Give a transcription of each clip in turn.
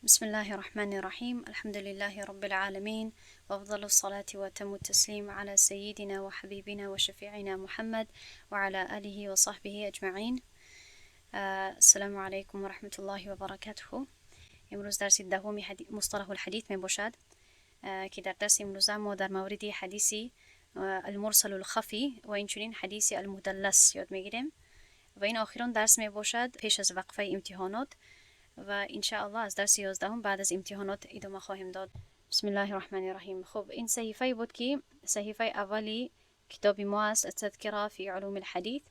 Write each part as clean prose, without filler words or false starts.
بسم الله الرحمن الرحيم. الحمد لله رب العالمين، وأفضل الصلاة وأتم التسليم على سيدنا وحبيبنا وشفيعنا محمد وعلى آله وصحبه أجمعين. السلام عليكم ورحمة الله وبركاته. امروز درس دهمی مصطلح الحديث می باشد که در درس امروز ما در مورد حدیثی المرسل الخفی و اینچنین حدیث المدلس یاد میگیریم و این آخرین درس می باشد پیش از وقفه امتحانات و انشاءالله از درس 11 بعد از امتحانات ادامه خواهیم داد. بسم الله الرحمن الرحیم. خب این صحیفه بود که صحیفه اولی کتاب ما است، التذکره فی علوم الحدیث،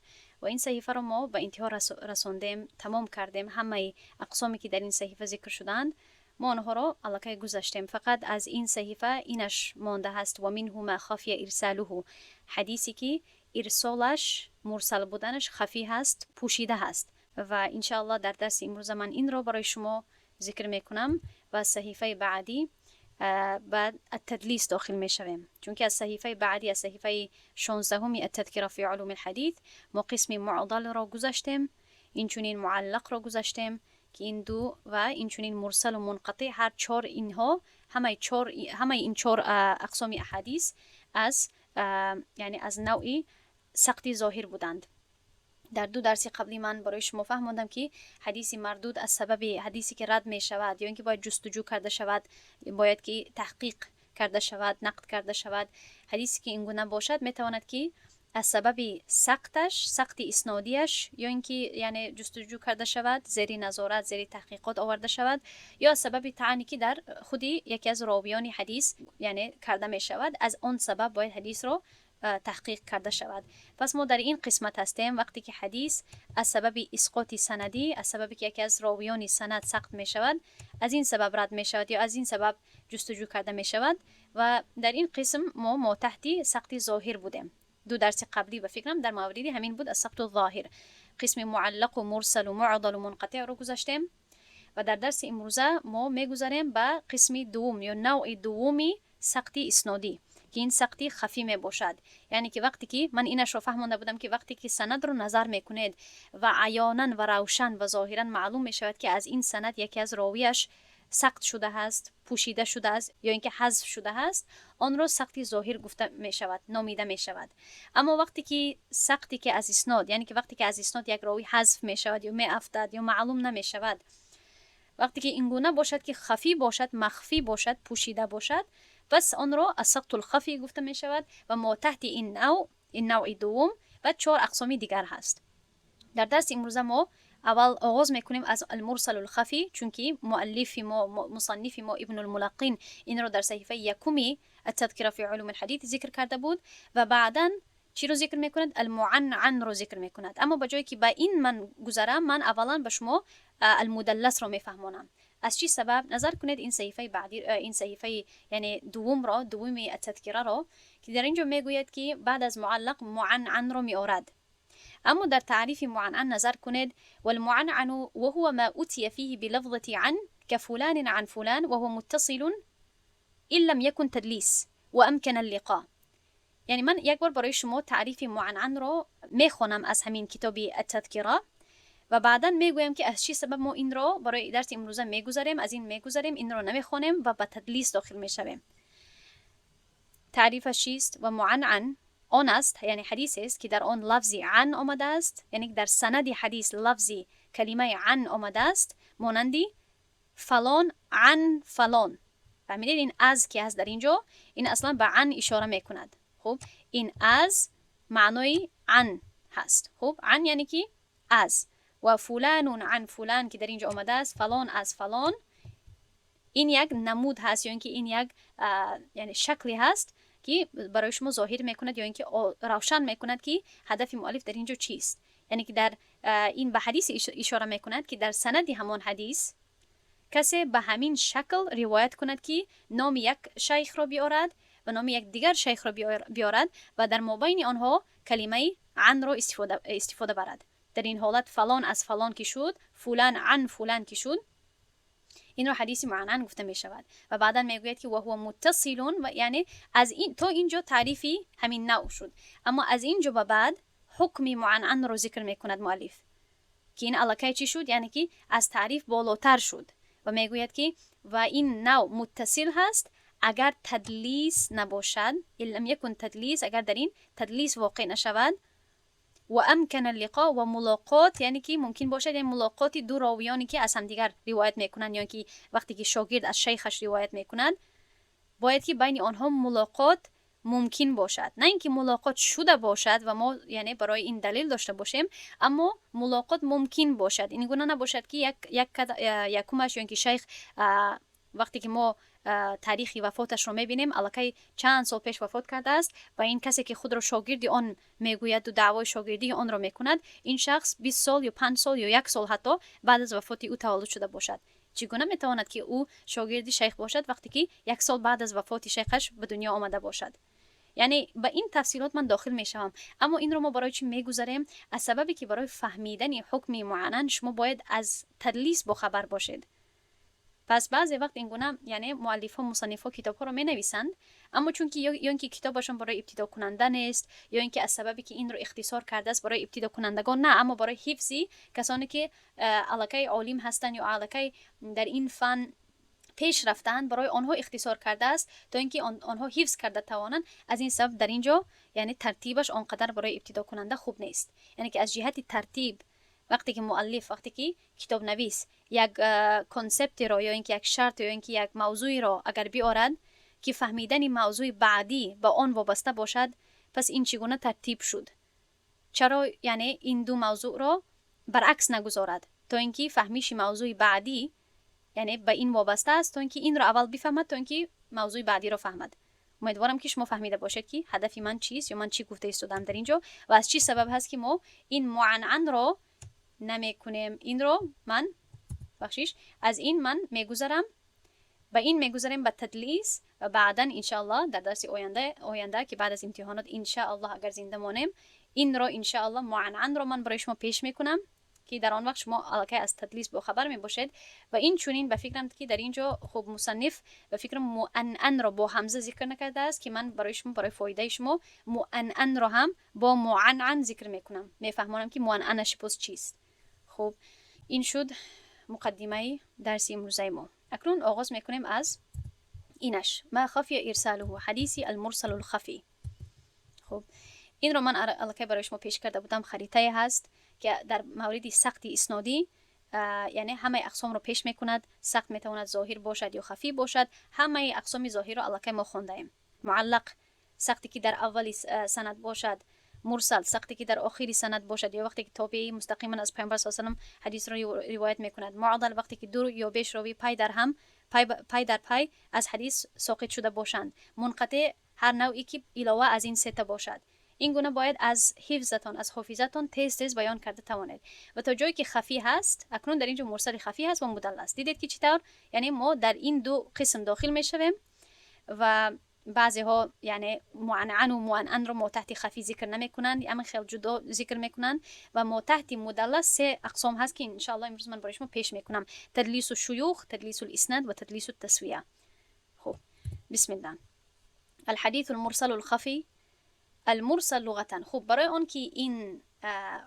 و این صحیفه رو ما به انتها رساندیم، تمام کردیم. همه اقسامی که در این صحیفه ذکر شدند ما آنها رو الکی گذاشتیم. فقط از این صحیفه اینش مانده هست و منه ما خفی ارساله، حدیثی که ارسالش مرسل بودنش خفی هست، پوشیده هست. و انشاءالله در درس امروز من این رو برای شما ذکر میکنم و صحیفه بعدی بعد التدلیس داخل میشویم، چون که از صحیفه بعدی، از صحیفه 16 التذکره فی علوم الحدیث، ما قسم معضل را گذاشتیم، اینچنین معلق را گذاشتیم که این دو و اینچنین مرسل و منقطع، هر چهار اینها همه این چهار اقسام احادیث از یعنی از نوعی سقطی ظاهر بودند. در دو درس قبلی من برای شما فهموندم که حدیثی مردود از سبب حدیثی که رد می شود یا اینکه باید جستجو کرده شود، باید که تحقیق کرده شود، نقد کرده شود. حدیثی که اینگونه باشد می تواند که از سبب سقط اسنادیش یا اینکه یعنی جستجو کرده شود، زیر نظارت، زیر تحقیقات آورده شود، یا از سبب طعنی که در خودی یکی از راویان حدیث یعنی کرده می شود، از آن سبب باید حدیث رو تحقیق کرده شود. پس ما در این قسمت هستیم وقتی که حدیث از سبب اسقاط سندی، از سببی که یکی از راویان سند سقط می شود، از این سبب رد می شود یا از این سبب جستجو کرده می شود، و در این قسم ما تحت سقط ظاهر بودیم. دو درس قبلی به فکرم در موردی همین بود، از سقط الظاهر. قسم معلق و مرسل و معضل و منقطع رو گذاشتیم و در درس امروزه ما میگذاریم به قسم دوم یا نوع دومی سقط اسنادی که این سقطی خفی می باشد. یعنی که وقتی که من اینش رو فهمونده بودم که وقتی که سند رو نظر میکنید و عیانا و روشن و ظاهرا معلوم می شود که از این سند یکی از راویش سقط شده هست، پوشیده شده است یا اینکه حذف شده هست، آن رو سقطی ظاهر گفته می شود، نامیده می شود. اما وقتی که سقطی که از اسناد، یعنی که وقتی که از اسناد یک راوی حذف می شود یا می افتد یا معلوم نمی شود، وقتی که اینگونه باشد که خفی باشد، مخفی باشد، پوشیده باشد، پس آن را از سقط الخفی گفته می شود و ما تحت این نوع دوم و 4 اقسام دیگر هست. در درس امروز ما اول آغاز میکنیم از المرسل الخفی، چون که مصنف ما ابن الملقین این را در صحیفه یکمی التذکره فی علوم الحدیث ذکر کرده بود و بعداً چی رو ذکر میکند؟ المعنعن رو ذکر میکند. اما بجای که با این من گذرم، من اولا به شما المدلس رو میفهمونم. از چی سبب؟ نظر کنید این صحیفه بعدی، این صحیفه یعنی دومی التذکره رو که در اینجا میگوید که بعد از معلق معنعن رو میآورد. اما در تعریف معنعن نظر کنید، والمعنعن وهو ما أتي فيه بلفظة عن كفلان عن فلان وهو متصل إن لم يكن تدليس وأمكن اللقاء. یعنی من یک بار برای شما تعریف معنعن رو میخونم از همین کتاب التذکره و بعدا میگویم که از چی سبب ما این رو برای درس امروزه میگذاریم، از این میگذاریم، این رو نمیخونیم و به تدلیس داخل میشویم. تعریفش چیست؟ و معنعن آن است، یعنی حدیث است که در آن لفظی عن آمده است، یعنی در سند حدیث لفظی کلمه عن آمده است، مانندی فلان عن فلان. فهمیدید این از که هست در اینجا، این اصلا به عن اشاره میکند. خب این از معنای عن هست. خب عن یعنی که از، و فلان عن فلان که در اینجا آمده است، فلان از فلان، این یک نمود هست یا اینکه این یک یعنی شکلی هست که برای شما ظاهر میکند یا اینکه روشن میکند که هدف مؤلف در اینجا چیست. یعنی که در این به حدیث اشاره میکند که در سند همان حدیث کسی به همین شکل روایت کند که نام یک شیخ را بیارد و نام یک دیگر شیخ را بیارد و در مابین آنها کلمه عن را استفاده برد. در این حالت فلان از فلان که شد، فلان عن فلان که شد، این رو حدیث معنعن گفته می شود. و بعدا می گوید که وهو متصل، و یعنی از این تا اینجا تعریفی همین نوع شد، اما از اینجا به بعد حکم معنعن رو ذکر می کند مؤلف که این الکی چی شد، یعنی که از تعریف بالاتر شد و میگوید که و این نوع متصل هست اگر تدلیس نباشد، ان لم یکن تدلیس، اگر در این تدلیس واقع نشود، و امکن اللقاء و ملاقات، یعنی که ممکن باشد این ملاقات دو راویانی که از هم دیگر روایت میکنند یا که وقتی که شاگرد از شیخش روایت میکند باید که بین آنها ملاقات ممکن باشد، نه اینکه ملاقات شده باشد و ما یعنی برای این دلیل داشته باشیم، اما ملاقات ممکن باشد. این گونه نباشد که یکمش یا اینکه شیخ وقتی که ما تاریخی وفاتش رو میبینیم الکی چند سال پیش وفات کرده است و این کسی که خود را شاگردی آن میگوید و دعوای شاگردی آن را میکند، این شخص 20 سال یا 5 سال یا 1 سال حتی بعد از وفات او تولد شده باشد. چگونه میتواند که او شاگردی شیخ باشد وقتی که 1 سال بعد از وفات شیخش به دنیا آمده باشد؟ یعنی به این تفصیلات من داخل میشم، اما این رو ما برای چی میگذاریم؟ از سببی که برای فهمیدن حکم معین شما باید از تدلیس با خبر باشید. پس بعضی وقت این گونه یعنی مؤلفا مصنفا کتاب ها رو می نویسند، اما چون که یا اینکه کتابشون برای ابتدا کننده نیست یا اینکه از سببی که این رو اختصار کرده است برای ابتدا کنندگان، نه، اما برای حفظی کسانی که الکی عالم هستند یا الکی در این فن پیش رفتن، برای آنها اختصار کرده است تا اینکه آنها حفظ کرده توانند. از این سبب در اینجا یعنی ترتیبش آنقدر برای ابتدا کننده خوب نیست. یعنی که از جهت ترتیب وقتی که مؤلف، وقتی که کتاب نویس یک کنسپت را یا اینکه یک شرط یا اینکه یک موضوعی را اگر بیارد که فهمیدن موضوع بعدی با آن وابسته باشد، پس این چگونه ترتیب شد؟ چرا یعنی این دو موضوع را برعکس نگذارد تا اینکه فهمیش موضوع بعدی یعنی به این وابسته است تا اینکه این را اول بفهمد تا اینکه موضوع بعدی را فهمد. امیدوارم که شما فهمیده باشید که هدف من چیست یا من چی گفته استودم در اینجا و از چی سبب هست که ما این معنعن را نمی کنیم. این رو من از این من میگذرم به این میگذریم به تدلیس و بعدا انشاءالله در درس آینده که بعد از امتحانات انشاءالله اگر زنده مانیم این رو انشاءالله معنعن رو من برای شما پیش میکنم که در آن وقت شما الکی از تدلیس با خبر می باشید. و این چونین به فکرم که در اینجا خوب مصنف به فکرم معنعن را با همزه ذکر نکرده است که من برای شما برای فایده شما معنعن را هم با معنعن ذکر میکنم، میفهمونم که معنعنش پس چیست. خب این شد مقدمه درس امروزه ما. اکنون آغاز میکنیم از اینش، ما خفی ارساله، حدیث المرسل الخفی. خب این رو من الکی برای شما پیش کرده بودم، خریطه هست که در مورد سقط اسنادی یعنی همه اقسام رو پیش میکند. سقط میتواند ظاهر باشد یا خفی باشد. همه اقسام ظاهر رو الکی ما خونده ایم. معلق سقطی که در اول سند باشد، مرسل سقطی که در آخری سند باشد یا وقتی که تابعی مستقیما از پیامبر صلی الله علیه و آله حدیث را روایت میکند. معضل وقتی که دو یا بیش راوی پای در پای از حدیث ساقط شده باشند. منقطع هر نوعی که علاوه از این سه تا باشد. این گونه باید از حفظتان، از حافظتان تیز بیان کرده توانید. و تا جایی که خفی هست، اکنون در اینجا مرسل خفی هست و مدلس. دیدید که چطور یعنی ما در این دو قسم داخل میشویم و بعضی ها یعنی معنعن و معنعن رو ما تحت خفی ذکر نمی کنند، اما خیلی جدا ذکر میکنند و ما تحت مدلس سه اقسام هست که ان شاء الله امروز من برای شما پیش میکنم: تدلیس الشیوخ، تدلیس الاسناد و تدلیس التسویه. خب بسم الله. الحديث المرسل الخفي. المرسل لغتا، خب برای آن که این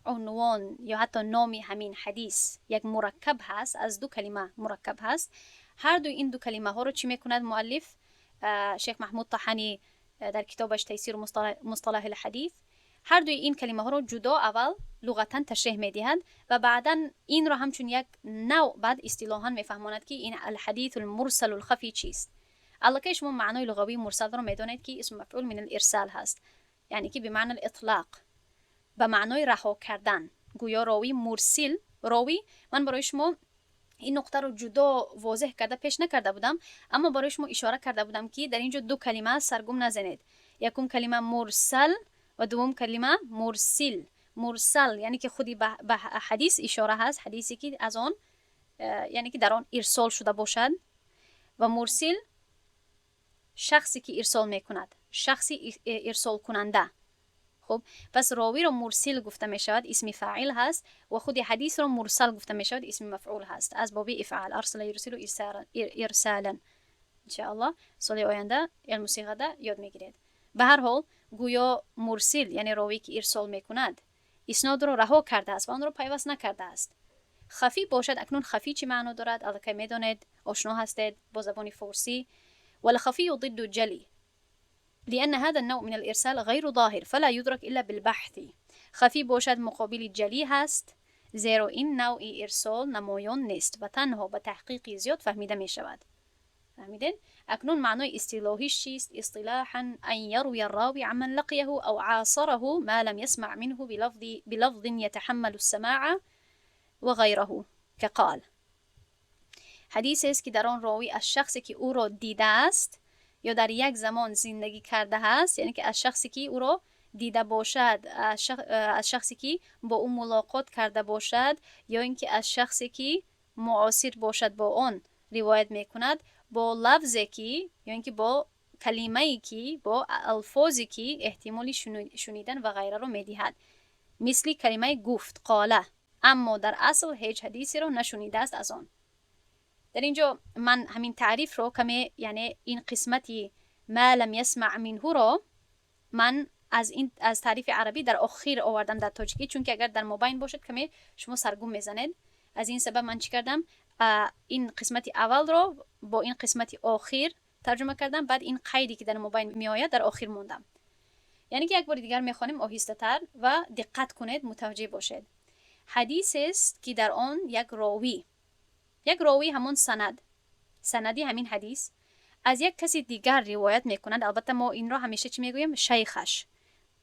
عنوان یا حتی نام همین حدیث یک مرکب هست، از دو کلمه مرکب هست، هر دو این دو کلمه ها رو چی میکند مؤلف شیخ محمود طحانی در کتابش تیسیر مصطلح الحدیث، هر دوی این کلمه ها رو جدا اول لغتا تشریح میدهد و بعدا این رو همچون یک نوع بعد اصطلاحا میفهماند که این الحدیث المرسل الخفی چیست. البته شما معنای لغوی مرسل رو میدونید که اسم مفعول من الارسال هست، یعنی که به معنی الاطلاق، به معنای رها کردن. گویا راوی مرسل، راوی، من برای شما این نقطه رو جدا واضح کرده پیش نکرده بودم، اما برای شما اشاره کرده بودم که در اینجا دو کلمه سرگم نزنید. یکم کلمه مرسل و دوم کلمه مرسل. مرسل یعنی که خودی به حدیث اشاره هست، حدیثی که از آن یعنی که در آن ارسال شده باشد، و مرسل شخصی که ارسال میکند، شخصی ارسال کننده. خب پس راوی رو مرسل گفته می شود، اسم فاعل هست، و خود حدیث رو مرسل گفته می شود، اسم مفعول هست، از باب افعال. ارسل یرسل ارسالا. ان شاء الله سال آینده علم صیغه یاد میگیرید. به هر حال گویا مرسل یعنی راوی که ارسال میکند اسناد رو رها کرده است و آن رو پیوست نکرده است. خفی باشد، اکنون خفی چی معنی دارد؟ البته میدونید آشنا هستید با زبان فارسی. والخفي ضد الجلي لأن هذا النوع من الإرسال غير ظاهر فلا يدرك إلا بالبحث. خفی باشد مقابل جلی هست، زیرا این نوع ارسال نمایان نیست و تنها به تحقیق زیاد فهمیده می شود. فهمیدین؟ اکنون معنای اصطلاحیش چیست؟ اصطلاحاً ان يروي الراوي عمن لقيه او عاصره ما لم يسمع منه بلفظ يتحمل السماع و غیره که قال. حدیث است که در آن راوی از شخصی که او را دیده است یا در یک زمان زندگی کرده است، یعنی که از شخصی که او را دیده باشد، از شخصی که با او ملاقات کرده باشد، یا اینکه از شخصی که معاصر باشد با آن روایت میکند، با لفظی که یا اینکه با کلمه‌ای که با الفاظی که احتمالی شنیدن و غیره رو میدهد، مثل کلمه گفت قاله، اما در اصل هیچ حدیثی رو نشنیده است از آن. در اینجا من همین تعریف رو کمی، یعنی این قسمتی ما لم يسمع منه رو من از تعریف عربی در آخر آوردم در تاجیکی، چون که اگر در مابین باشد کمی شما سرگم میزنید. از این سبب من چی کردم؟ این قسمت اول رو با این قسمت آخر ترجمه کردم، بعد این قیدی که در مابین می آید در آخر موندم. یعنی که یک بار دیگر میخوانیم آهسته تر و دقت کنید، متوجه باشید. حدیث است که در آن یک راوی همون سندی همین حدیث از یک کسی دیگر روایت میکند. البته ما این را همیشه چی میگویم؟ شیخش.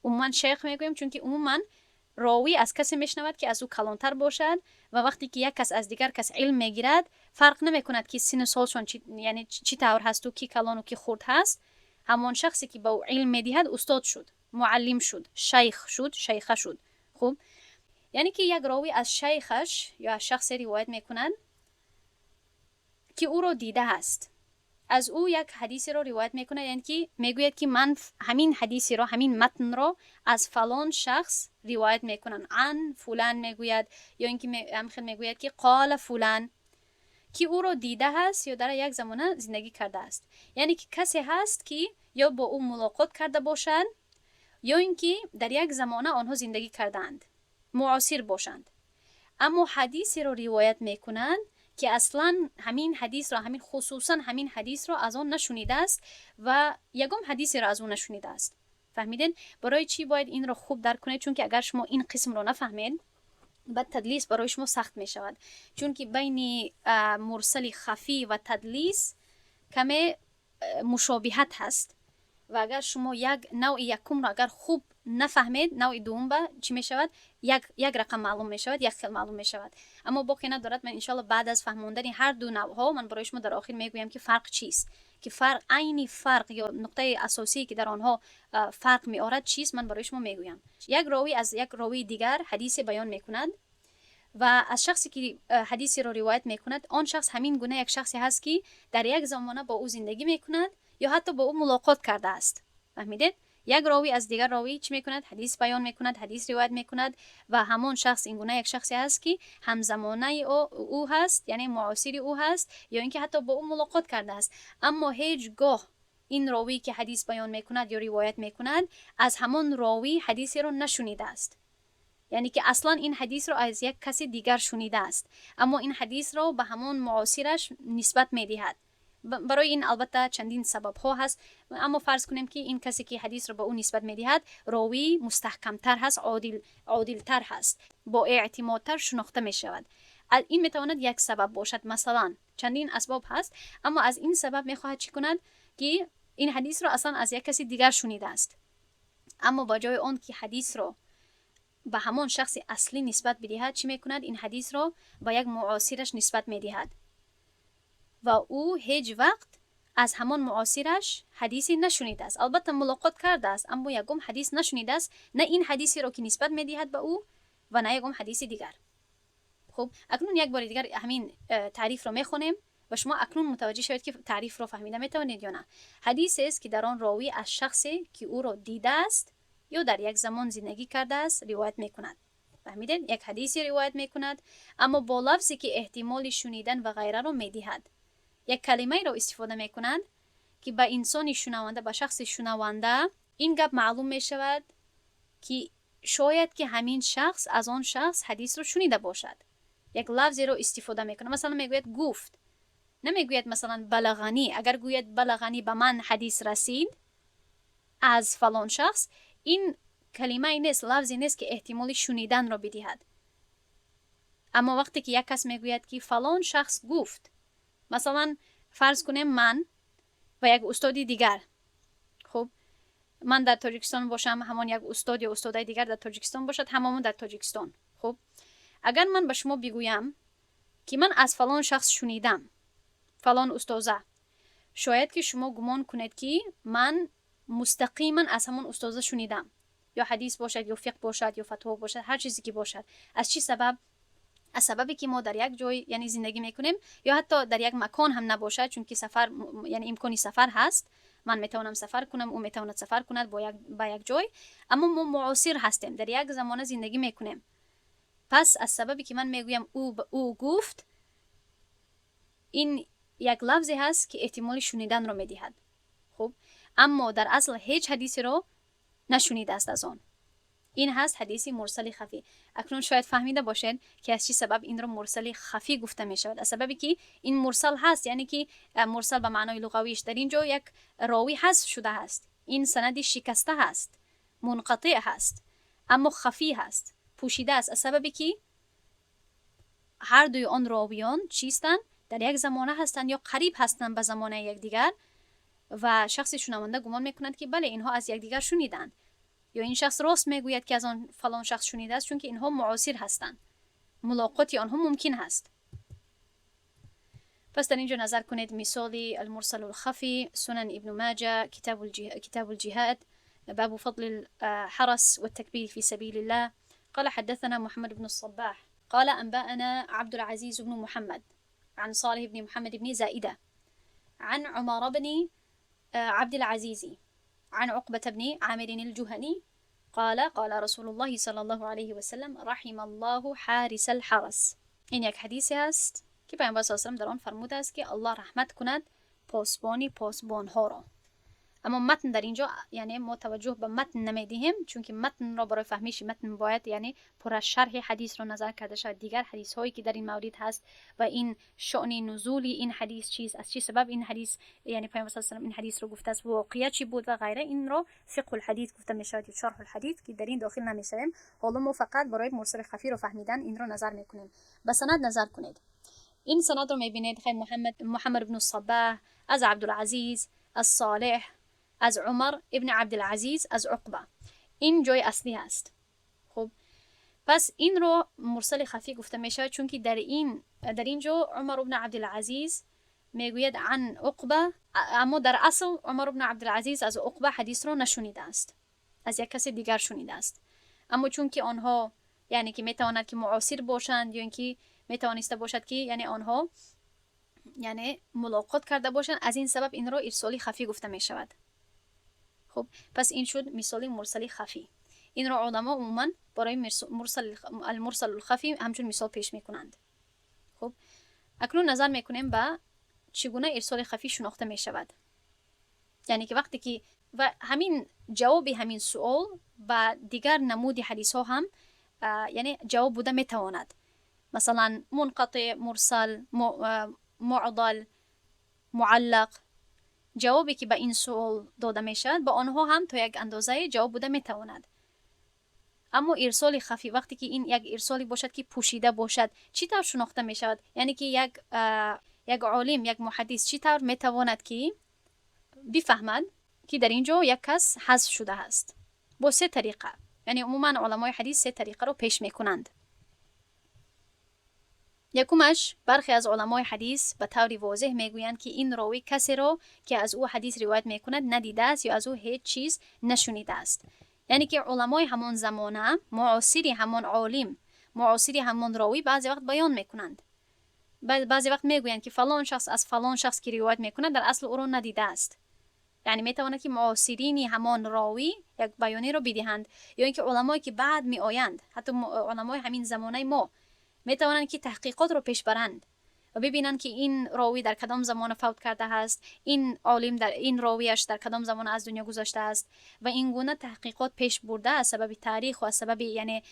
عموما شیخ میگویم، چون که عموما راوی از کسی میشنود که از او کلانتر باشد و وقتی که یک کس از دیگر کس علم میگیرد فرق نمیکند که سن سالشون یعنی چی طور هست و کی کلان و کی خرد هست، همون شخصی که با او علم میدهد استاد شد، معلم شد، شیخ شد، شیخه شد. خوب، یعنی که یک راوی از شیخش یا از شخصی روایت میکند که او رو دیده است، از او یک حدیثی رو روایت میکنه، یعنی که میگوید که من همین حدیثی رو، همین متن رو از فلان شخص روایت میکنم، عن فلان میگوید، یا اینکه میگوید که قال فلان، که او رو دیده هست یا در یک زمانه زندگی کرده است. یعنی که کسی هست که یا با او ملاقات کرده باشند یا اینکه در یک زمانه آنها زندگی کردند، معاصر باشند، اما حدیثی رو روایت میکنند که اصلا همین حدیث را، همین خصوصا همین حدیث را از آن نشنیده است و یگم حدیثی را از اون نشنیده است. فهمیدین؟ برای چی باید این را خوب درک کنید؟ چون که اگر شما این قسم را نفهمید، بعد تدلیس برای شما سخت می شود، چون که بین مرسل خفی و تدلیس کمی مشابهت هست و اگر شما یک نوع یکم را اگر خوب نفهمید، نوع دوم با چی می شود؟ یک رقم معلوم می شود، یک خیل معلوم می شود. اما باقی ندارد. من انشالله بعد از فهموندن هر دو نوع ها من برای شما در آخر میگویم که فرق چیست، که عینی فرق یا نقطه اساسی که در آنها فرق می آورد چیست، من برای شما میگویم. یک راوی از یک راوی دیگر حدیث بیان میکند و از شخصی که حدیثی را روایت میکند، آن شخص همین گونه یک شخصی هست که در یک زمانه با او زندگی میکند یا حتی با او ملاقات کرده است. فهمیدید؟ یک راوی از دیگر راوی چی میکند؟ حدیث بیان میکند، حدیث روایت میکند و همون شخص این گونه یک شخصی هست که همزمانه او هست، یعنی معاصر او هست یا اینکه حتی با او ملاقات کرده است، اما هیچگاه این راوی که حدیث بیان میکند یا روایت میکند از همون راوی حدیثی رو نشنیده است، یعنی که اصلا این حدیث رو از یک کسی دیگر شنیده است، اما این حدیث رو به همون معاصرش نسبت میدهد. برای این البته چندین سبب ها هست، اما فرض کنیم که این کسی که حدیث رو به اون نسبت میدهد راوی مستحکم تر هست، عادل تر هست، با اعتماد تر شناخته می شود. این میتواند یک سبب باشد، مثلا چندین اسباب هست، اما از این سبب میخواهد چی کند که این حدیث رو اصلا از یک کسی دیگر شنیده است، اما با جای اون که حدیث رو به همون شخص اصلی نسبت بدهد، چی میکند؟ این حدیث رو با یک معاصرش نسبت میدهد و او هیچ وقت از همون معاصرش حدیثی نشنیده است. البته ملاقات کرده است اما یگم حدیث نشنیده است، نه این حدیثی رو که نسبت میدهد به او و نه یگم حدیثی دیگر. خب اکنون یک بار دیگر همین تعریف رو میخونیم و شما اکنون متوجه شوید که تعریف رو فهمیده میتوانید یا نه. حدیث است که در آن راوی از شخصی که او رو دیده است یا در یک زمان زندگی کرده است روایت میکند. فهمیدین؟ یک حدیثی روایت میکند اما با لفظی که احتمال شنیدن و غیره رو میدهد. یک کلمه رو استفاده میکنند که به انسان شنونده، به شخص شنونده این گپ معلوم میشود که شاید که همین شخص از آن شخص حدیث رو شنیده باشد. یک لفظی رو استفاده میکنه، مثلا میگوید گفت، نمیگوید مثلا بلغنی. اگر گوید بلغنی به من حدیث رسید از فلان شخص، این کلمه ای نیست، لفظی نیست که احتمال شنیدن را بدهد. اما وقتی که یک کس میگوید که فلان شخص گفت، مثلا فرض کنیم من و یک استادی دیگر، خب من در تاجیکستان باشم، همان یک استاد یا استادای دیگر در تاجیکستان باشد، هممون در تاجیکستان. خب اگر من به شما بگویم که من از فلان شخص شنیدم، فلان استاذه، شاید که شما گمان کنید که من مستقیما از همون استاذه شنیدم، یا حدیث باشد یا فقه باشد یا فتوا باشد، هر چیزی که باشد. از چی سبب؟ از سببی که ما در یک جای یعنی زندگی میکنیم، یا حتی در یک مکان هم نباشد، چون که سفر یعنی امکانی سفر هست، من میتونم سفر کنم، او میتواند سفر کند با یک جای، اما ما معاصر هستیم، در یک زمانه زندگی میکنیم. پس از سببی که من میگویم او گفت، این یک لفظی هست که احتمال شنیدن رو میدهد. خب اما در اصل هیچ حدیثی رو نشنیده است از آن. این هست حدیث مرسل خفی. اکنون شاید فهمیده باشید که از چی سبب این رو مرسل خفی گفته می شود. از سببی که این مرسل هست، یعنی که مرسل به معنای لغویش در اینجا یک راوی حذف شده است، این سندی شکسته هست، منقطع هست، اما خفی هست، پوشیده است. از سببی که هر دوی آن راویان چیستند؟ در یک زمانه هستند یا قریب هستند به زمانه یکدیگر، و شخص شنونده گمان میکند که بله اینها از یکدیگر شنیدند، یا این شخص راست میگوید که از آن فلان شخص شنیده است، چون که اینها معاصر هستند، ملاقات آنها ممکن هست. پس در اینجا نظر کنید مثالی المرسل الخفی، سنن ابن ماجه، کتاب الجهاد، باب فضل الحرس والتكبير في سبيل الله. قال حدثنا محمد بن الصباح قال أنبأنا عبد العزيز بن محمد عن صالح بن محمد بن زائدة عن عمر بن عبد العزيز عن عقبة بن عامر الجهني قال قال رسول الله صلى الله عليه وسلم رحم الله حارس الحرس. این یک حدیثی است که پیامبر صلی الله علیه و آله در آن فرموده است که الله رحمت کند پاسبان ها را. اما متن در اینجا یعنی ما توجه به متن نمیدیم، چون که متن را برای فهمیش متن باید یعنی پر از شرح حدیث را نظر کرده شود، دیگر حدیث هایی که در این مورد هست و این شأن نزولی این حدیث چیست، از چه سبب این حدیث یعنی پیامبر صلی الله علیه و آله این حدیث رو گفته است، واقعیت چی بود و غیره، این را فقه الحدیث گفته می شود یا شرح الحدیث، که در این داخل نمیشیم. حالا ما فقط برای مرسل خفی رو فهمیدن این را نظر میکنیم. به سند نظر کنید. این سند رو میبینید خیلی محمد بن الصباح از عبدالعزیز، از صالح، از عمر ابن عبدالعزیز، از عقبه. این جای اصلی هست. خب پس این رو مرسل خفی گفته میشه، چون که در اینجا عمر ابن عبدالعزیز میگوید عن عقبه، اما در اصل عمر ابن عبدالعزیز از عقبه حدیث رو نشنیده است، از یک کسی دیگر شنیده است. اما چون که آنها یعنی که میتواند که معاصر باشند یا اینکه میتوانسته باشد که یعنی آنها یعنی ملاقات کرده باشند، از این سبب این رو ارسالی خفی گفته می شود. خب پس این شد مثال مرسل خفی. این رو علما عموما برای المرسل الخفی همچون مثال پیش میکنند. خب اکنون نظر میکنیم به چگونه ارسال خفی شناخته می شود. یعنی که وقتی که و همین جواب همین سوال با دیگر نمود حدیث ها هم یعنی جواب بوده میتواند، مثلا منقطع، مرسل، معضل، معلق. جوابی که به این سوال داده می شود با آنها هم تا یک اندازه جواب بوده می تواند. اما ارسال خفی وقتی که این یک ارسالی باشد که پوشیده باشد، چی طور شناخته می شود؟ یعنی که یک عالم، یک محدث چی طور می تواند که بفهمد که در اینجا یک کس حذف شده است؟ با سه طریقه. یعنی عموما علمای حدیث سه طریقه رو پیش می کنند. یکمش برخی از علمای حدیث به طور واضح میگویند که این راوی کسی را که از او حدیث روایت میکند ندیده است یا از او هیچ چیز نشنیده است. یعنی که علمای همان زمانه، معاصری همان عالم، معاصری همان راوی بعضی وقت بیان میکنند، بعضی وقت میگویند که فلان شخص از فلان شخص که روایت میکند در اصل او را ندیده است. یعنی میتواند که معاصرین همان راوی یک بیانی را بدهند، یا اینکه علمایی که بعد میآیند، حتی علمای همین زمانه ما میتوانند که تحقیقات رو پیش برند و ببینن که این راوی در کدام زمان فوت کرده است، این عالم در این راویش در کدام زمان از دنیا گذشته است و این گونه تحقیقات پیش برده از سبب تاریخ و از سبب یعنی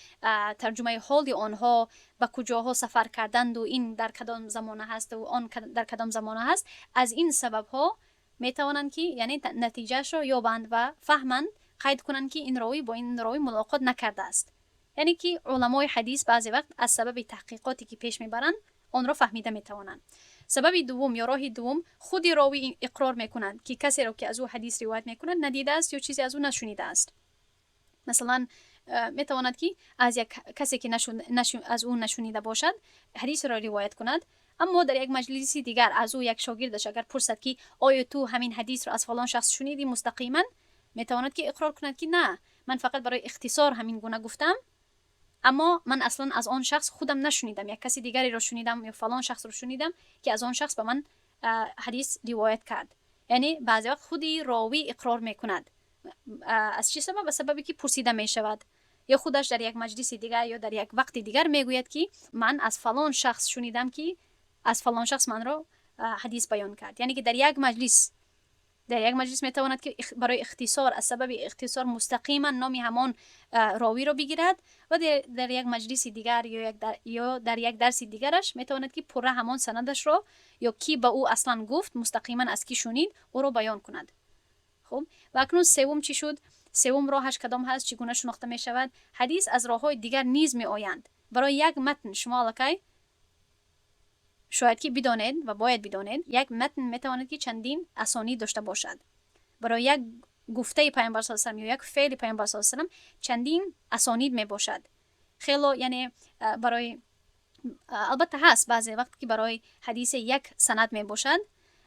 ترجمه حال آنها به کجاها سفر کردند و این در کدام زمانه هست و آن در کدام زمانه هست. از این سبب ها می توانند که یعنی نتیجهش را یابند و فهمند، قید کنند که این راوی با این راوی ملاقات نکرده است. یعنی که علمای حدیث بعضی وقت از سبب تحقیقاتی که پیش میبرند آن را فهمیده میتوانند. سبب دوم یا راه دوم، خود راوی اقرار میکنند که کسی را که از او حدیث روایت میکنند ندیده است یا چیزی از او نشنیده است. مثلا میتواند که از یک کسی که از او نشنیده باشد حدیث را روایت کند، اما در یک مجلسی دیگر از او یک شاگردش اگر پرسد که آیا تو همین حدیث را از فلان شخص شنیدی مستقیما، میتواند که اقرار کند که نه، من فقط برای اختصار همین گونه گفتم، اما من اصلا از آن شخص خودم نشنیدم، یک کسی دیگری را شنیدم یا فلان شخص را شنیدم که از آن شخص به من حدیث روایت کرد. یعنی بعضی وقت خودی راوی اقرار میکند. از چه سبب؟ به سببی که پرسیده میشود یا خودش در یک مجلس دیگر یا در یک وقت دیگر میگوید که من از فلان شخص شنیدم که از فلان شخص من را حدیث بیان کرد. یعنی که در یک مجلس میتواند که برای اختصار از سبب اختصار مستقیما نام همان راوی را بگیرد و در یک مجلس دیگر یا در یک درس دیگرش میتواند که پره همان سندش را یا کی به او اصلا گفت مستقیما از کی شنید او را بیان کند. خب و اکنون سوم چی شد؟ سوم راهش کدام هست؟ چگونه شناخته می شود؟ حدیث از راههای دیگر نیز می آیند. برای یک متن شما الکی شاید که بدانید و باید بدانید یک متن میتواند که چندین اسانید داشته باشد. برای یک گفته پیامبر صلی الله علیه و یا یک فعل پیامبر صلی الله علیه و چندین اسانید می باشد. خیلی یعنی برای البته هست بعضی وقت که برای حدیث یک سند می باشد،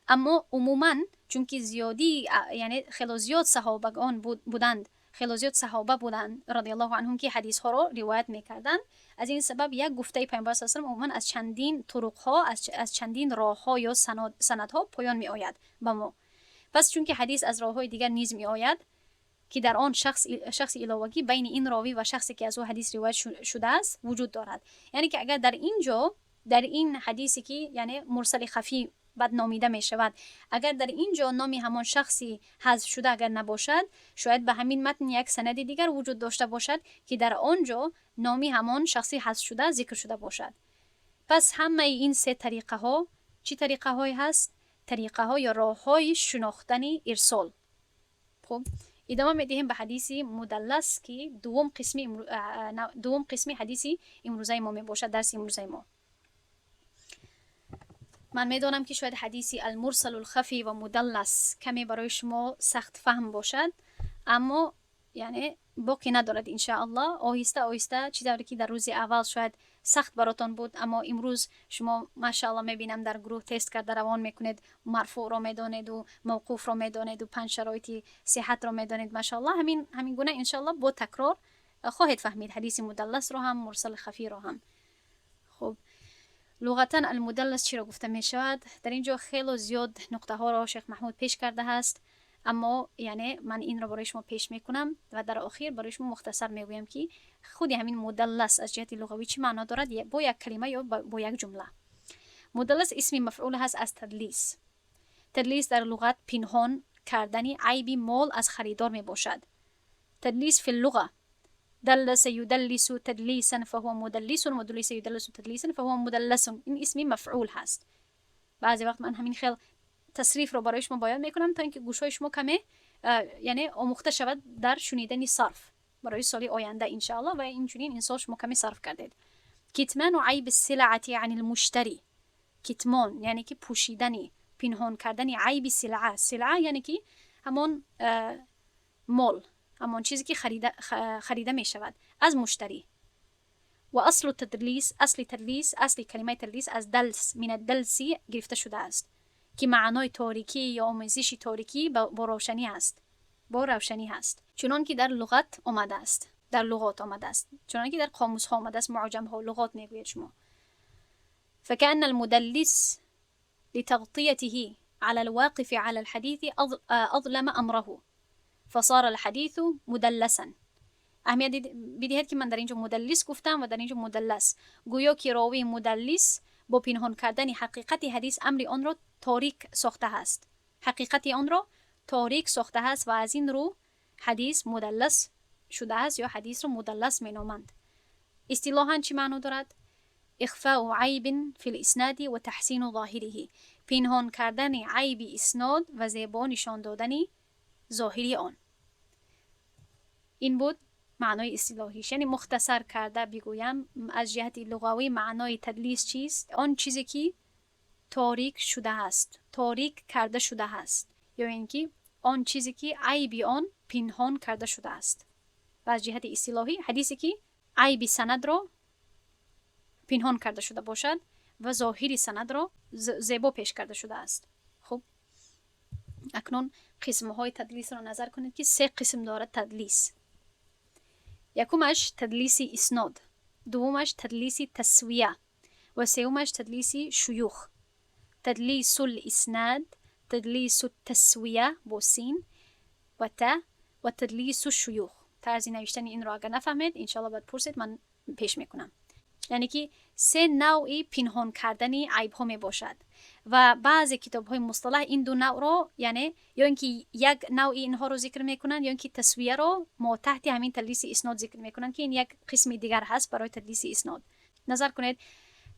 اما عموما چون که زیادی یعنی خیلی زیاد صحابگان بودند، خیلی زیاد صحابه بودند رضی الله عنهم که حدیث ها را روایت میکردند، از این سبب یک گفته پیامبر صلی الله علیه و عموما از چندین طرق ها از چندین راه ها یا سند ها پایان می آید به ما. پس چون که حدیث از راه های دیگر نیز می آید که در آن شخص علاوگی بین این راوی و شخصی که از او حدیث روایت شده است وجود دارد. یعنی که اگر در این حدیثی که یعنی مرسل خفی بد نامیده می شود، اگر در اینجا نامی همان شخصی حذف شده اگر نباشد، شاید به همین متن یک سند دیگر وجود داشته باشد که در آنجا نامی همان شخصی حذف شده ذکر شده باشد. پس همه این سه طریقه ها چی طریقه های هست؟ طریقه ها یا راه های شناختن ارسال. خب ادامه میدیم به حدیثی مدلس که دوم قسمی حدیثی امروزه ما می باشد، درس امروزه ما. من میدونم که شاید حدیثی المرسل الخفی و مدلس کمی برای شما سخت فهم باشد، اما یعنی باقی ندارد ان شاء الله. آهسته آهسته چیزی که در روز اول شاید سخت براتون بود، اما امروز شما ماشاءالله میبینم در گروه تست کرده روان میکنید، مرفوع رو میدونید و موقوف رو میدونید و 5 شرایط صحت رو میدونید ماشاءالله. همین گونه ان شاء الله با تکرار خواهید فهمید حدیث مدلس رو هم مرسل خفی رو هم. خب لغتا المدلس چی را گفته می شود؟ در اینجا خیلی زیاد نقطه ها را شیخ محمود پیش کرده است، اما یعنی من این را برای شما پیش می کنم و در آخر برای شما مختصر می گویم که خودی همین مدلس از جهت لغوی چی معنا دارد با یک کلمه یا با یک جمله. مدلس اسم مفعول هست از تدلیس. تدلیس در لغت پنهان کردنی عیبی مال از خریدار می باشد. تدلیس فی اللغه دلس يدلس تدليسا فهو مدلس ومدلس يدلس تدليسا فهو مدلس. این اسمی مفعول هست. بعضی وقت من همین خیل تصریف رو برای شما بیان میکنم تا اینکه گوشای شما کمی یعنی آموخته شود در شنیدن صرف برای سال آینده ان شاء الله و اینجوری این سال شما کمی صرف کردید. کتمان و عیب السلعه عن المشتری. کتمان یعنی که پوشیدنی، پنهان کردنی عیب سلعه یعنی که همون مال، همون چیزی که خریده می شود از مشتری. و اصل تدلیس، اصل کلمه تدلیس از دلس من الدلسی گرفته شده است که معنای تاریکی یا آمیزش تاریکی با روشنی هست. چنان که در لغات آمده است، چنان که در قاموس ها آمده است، معجم ها لغات میگوید شما. فكأن المدلس لتغطيته على الواقف على الحديث أظلم أمره فصار الحديث مدلسا. اهمیت بدهید که من در اینجا مدلس گفتم و در اینجا مدلس. گویا که راوی مدلس با پنهان کردن حقیقت حدیث امر آن را تاریک ساخته است. حقیقت آن را تاریک ساخته است و از این رو حدیث مدلس شده است یا حدیث را مدلس مینامند. اصطلاحاً چی معنی دارد؟ اخفاء عیب فی الاسناد و تحسین ظاهره، پنهان کردن عیب اسناد و زیبا نشان دادن ظاهری آن. این بود معنای اصطلاحیش. یعنی مختصر کرده بگویم از جهت لغوی معنای تدلیس چیست؟ آن چیزی که تاریک شده است، تاریک کرده شده است، یا اینکه آن چیزی که عیب آن پنهان کرده شده است. و از جهت اصطلاحی حدیثی که عیب سند را پنهان کرده شده باشد و ظاهری سند را زیبا پیش کرده شده است. خب اکنون قسم‌های تدلیس را نظر کنید که 3 قسم دارد تدلیس. یکمش تدلیس اسناد، دومش تدلیس تسویه و سومش تدلیس شیوخ. تدلیس الاسناد، تدلیس التسویه با سین و تا و تدلیس الشیوخ. طرز نوشتن این را اگر نفهمید انشالله باید پرسید، من پیش میکنم. یعنی که 3 نوعی پنهان کردن عیب ها می باشد و بعضی کتاب های مصطلح این 2 نوع رو، یعنی یا اینکه یک نوع اینها رو ذکر میکنن یا اینکه تسویه رو ما تحت همین تدلیس اسناد ذکر میکنن که این یک قسم دیگر هست برای تدلیس اسناد. نظر کنید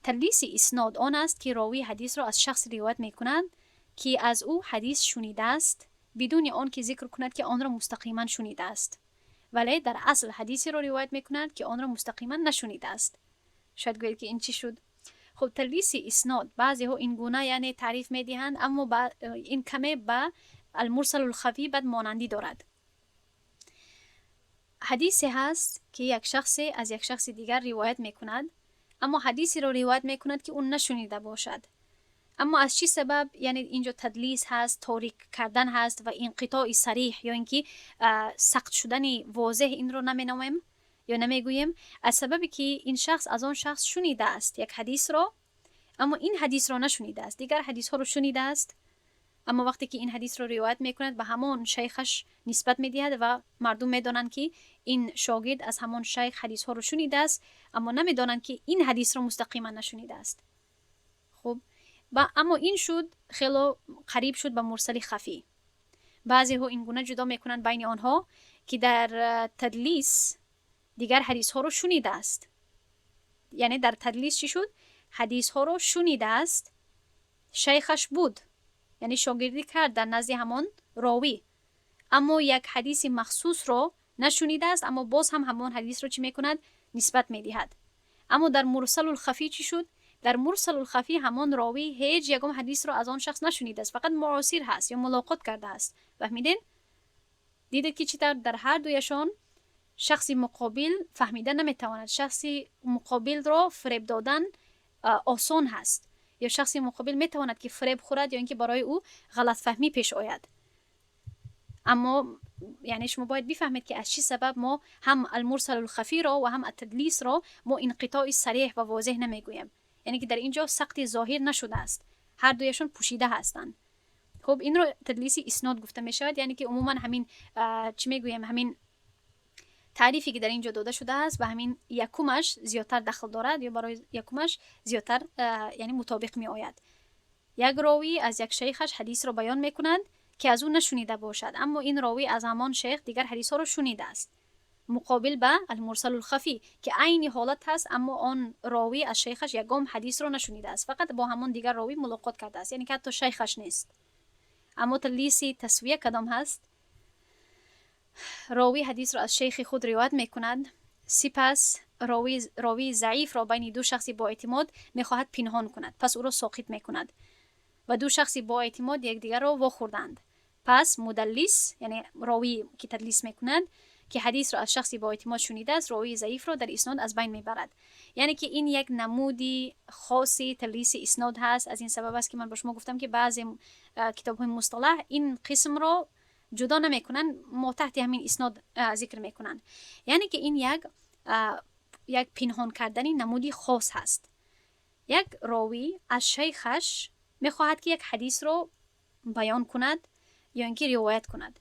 تدلیس اسناد آن است که راوی حدیث را از شخص روایت میکنند که از او حدیث شنیده است بدون آن که ذکر کند که آن را مستقیما شنیده است، ولی در اصل حدیثی را روایت میکنند که آن را مستقیما نشنیده است. شاید گوید که این چی شد؟ خب تدلیس اسناد بعضی ها این گونه یعنی تعریف میدهند، اما این کمه با المرسل الخفی بد مانندی دارد. حدیثی هست که یک شخص از یک شخص دیگر روایت میکند، اما حدیثی را روایت میکند که اون نشنیده باشد. اما از چی سبب یعنی اینجا تدلیس هست، تاریک کردن هست و انقطاع صریح یا اینکه سقط شدن واضح این رو نمینامیم یا نمیگوییم؟ از سببی که این شخص از آن شخص شنیده است یک حدیث را، اما این حدیث را نشنیده است. دیگر حدیث ها رو شنیده است، اما وقتی که این حدیث را روایت میکند به همان شیخش نسبت میدهد و مردم میدانند که این شاگرد از همان شیخ حدیث ها رو شنیده است، اما نمیدانند که این حدیث را مستقیما نشنیده است. خب اما این شد خیلی قریب شد به مرسل خفی. بعضی ها این گونه جدا میکنند بین آنها که در تدلیس دیگر حدیث ها رو شنیده است. یعنی در تدلیس چی شد؟ حدیث ها رو شنیده است، شیخش بود، یعنی شاگردی کرد در نزد همان راوی، اما یک حدیث مخصوص رو نشنیده است، اما باز هم همان حدیث رو چی میکند؟ نسبت میدهد. اما در مرسل الخفی چی شد؟ در مرسل الخفی همان راوی هیچ یکم حدیث رو از آن شخص نشنیده است، فقط معاصر هست یا ملاقات کرده است. فهمیدین؟ دیدید که چطور در هر دویشان شخصی مقابل فهمیده نمیتواند، شخصی مقابل را فریب دادن آسان هست، یا شخصی مقابل میتواند که فریب خورد یا اینکه برای او غلط فهمی پیش آید. اما یعنی شما باید بفهمید که از چی سبب ما هم المرسل الخفی را و هم التدلیس را ما انقطاع صریح و واضح نمیگوییم، یعنی که در اینجا سقط ظاهر نشده است، هر دویشان پوشیده هستند. خب این رو تدلیس اسناد گفته می شود، یعنی که عموما همین چی میگویم، همین تعریفی که در اینجا داده شده است و همین یکمش زیادتر دخل دارد یا برای یکمش زیادتر یعنی مطابق می آید. یک راوی از یک شیخش حدیث رو بیان می کند که از اون نشنیده باشد، اما این راوی از همان شیخ دیگر حدیث ها رو شنیده است، مقابل به المرسل الخفی که عینی حالت هست، اما آن راوی از شیخش یکم حدیث رو نشنیده است، فقط با همان دیگر راوی ملاقات کرده است، یعنی که حتی شیخش نیست. اما تدلیس تسویه کدام هست؟ راوی حدیث را از شیخ خود روایت میکند، سپس راوی ضعیف را بین 2 شخصی با اعتماد میخواهد پنهان کند، پس او را ساقط میکند و 2 شخصی با اعتماد یکدیگر را واخوردند. پس مدلس یعنی راوی که تدلیس میکند که حدیث را از شخصی با اعتماد شنیده است، راوی ضعیف را در اسناد از بین میبرد. یعنی که این یک نمودی خاصی تدلیس اسناد هست. از این سبب است که من با شما گفتم که بعضی کتاب‌های مصطلح این قسم را جدا نمیکنن، ما تحت همین اسناد ذکر میکنن. یعنی که این یک پنهان کردنی نمودی خاص هست. یک راوی از شیخش میخواهد که یک حدیث رو بیان کند یا اینکه روایت کند.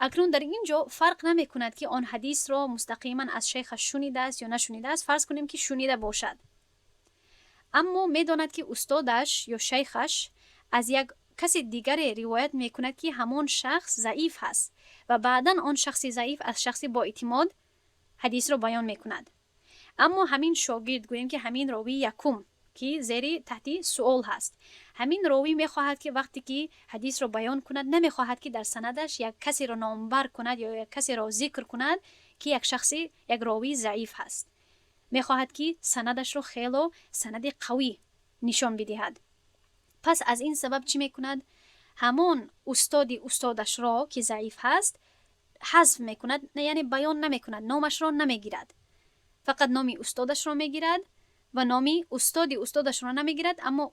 اکنون در اینجا فرق نمی کند که آن حدیث رو مستقیما از شیخش شنیده است یا نشنیده است. فرض کنیم که شنیده باشد، اما میداند که استادش یا شیخش از یک کسی دیگر روایت میکند که همون شخص ضعیف هست و بعدا آن شخص ضعیف از شخصی با اعتماد حدیث رو بیان میکند. اما همین شاگرد، گوییم که همین راوی یکم که زیر تحت سوال هست، همین راوی میخواهد که وقتی که حدیث رو بیان کند نمیخواهد که در سندش یک کسی رو نامبر کند یا یک کسی رو ذکر کند که یک شخصی یک راوی ضعیف هست. میخواهد که سندش رو خیلی سند قوی نشان بدهد. پس از این سبب چی میکند؟ همون استادش را که ضعیف هست حذف میکند، یعنی بیان نمیکند، نامش را نمیگیرد، فقط نامی استادش را میگیرد و نامی استادش را نمیگیرد، اما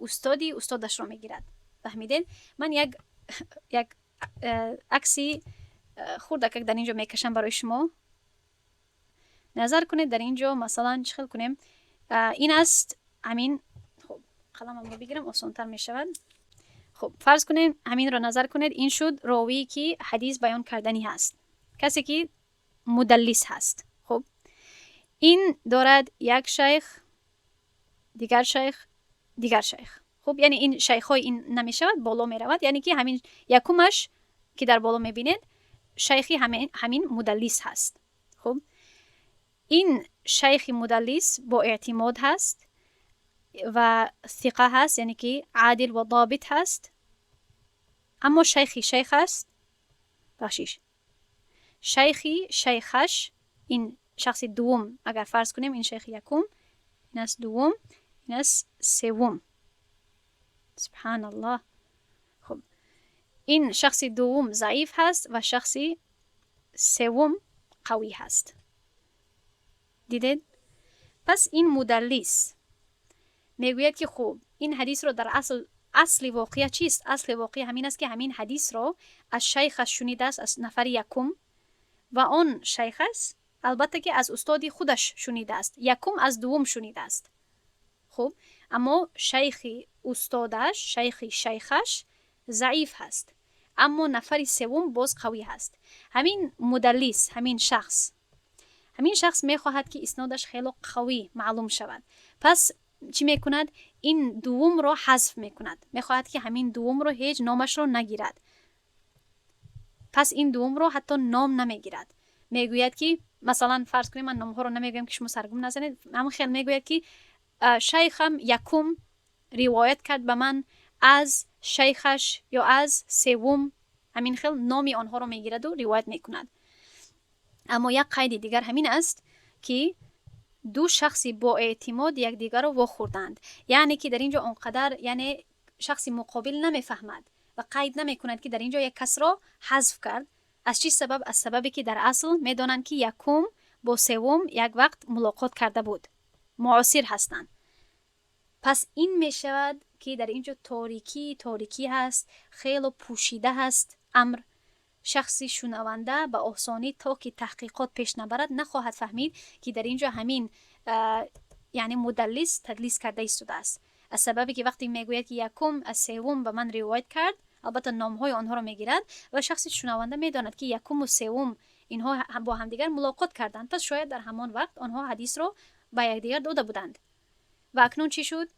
استادش را میگیرد. فهمیدین؟ من یک عکسی خردک در اینجا میکشم برای شما. نظر کنید در اینجا مثلا چخل کنیم. این است همین. خب قلمم رو بگیرم آسان‌تر می شود. خب فرض کنید همین رو نظر کنید. این شد راوی که حدیث بیان کردنی هست، کسی که مدلس هست. خب این دارد یک شیخ، دیگر شیخ، دیگر شیخ. خب یعنی این شیخ‌های این نمی شود، بالا می رود، یعنی که همین یکمش که در بالا می بینید شیخی همین مدلس هست. خب این شیخ مدلس با اعتماد هست و ثقه هست، یعنی که عادل و ضابط هست. اما شیخ هست، شیخش این شخص دوم، اگر فرض کنیم این شیخ یکم، این است دوم، این است سوم. سبحان الله. خب این شخص دوم ضعیف هست و شخص سوم قوی هست. دیدید؟ پس این مدلس میگوید که خب این حدیث رو در اصل واقعه چیست؟ اصل واقعه همین است که همین حدیث رو از شیخش شنیده است، از نفر یکم، و آن شیخش البته که از استادی خودش شنیده است، یکم از دوم شنیده است. خب اما شیخ استادش، شیخش ضعیف هست، اما نفر سوم باز قوی هست. همین مدلس، همین شخص میخواهد که اسنادش خیلی قوی معلوم شود. پس چی میکند؟ این دوم رو حذف میکند، میخواهد که همین دوم رو هیچ نامش رو نگیرد. پس این دوم رو حتی نام نمیگیرد. میگوید که مثلا فرض کنیم، من نامها رو نمیگم که شما سرگم نزنید، همون خیلی میگوید که شیخم یکم روایت کرد به من از شیخش یا از سوم، همین خیلی نامی آنها رو میگیرد و روایت میکند. اما یک قید دیگر همین است که دو شخصی با اعتماد یک دیگر رو واخوردند، یعنی که در اینجا اونقدر یعنی شخص مقابل نمیفهمد و قید نمی کند که در اینجا یک کس را حذف کرد. از چی سبب؟ از سببی که در اصل میدانند که یکم با سوم یک وقت ملاقات کرده بود، معاصر هستند. پس این می شود که در اینجا تاریکی هست، خیلی پوشیده هست امر. شخصی شنونده به آسانی تا که تحقیقات پیش نبرد نخواهد فهمید که در اینجا همین یعنی مدلس تدلیس کرده ایستاده است، از سببی که وقتی میگوید که یکم از سوم به من روایت کرد، البته نامهای آنها را میگیرد و شخصی شنونده میداند که یکم و سوم اینها با همدیگر ملاقات کردند، پس شاید در همان وقت آنها حدیث را به یکدیگر داده بودند. و اکنون چی شد؟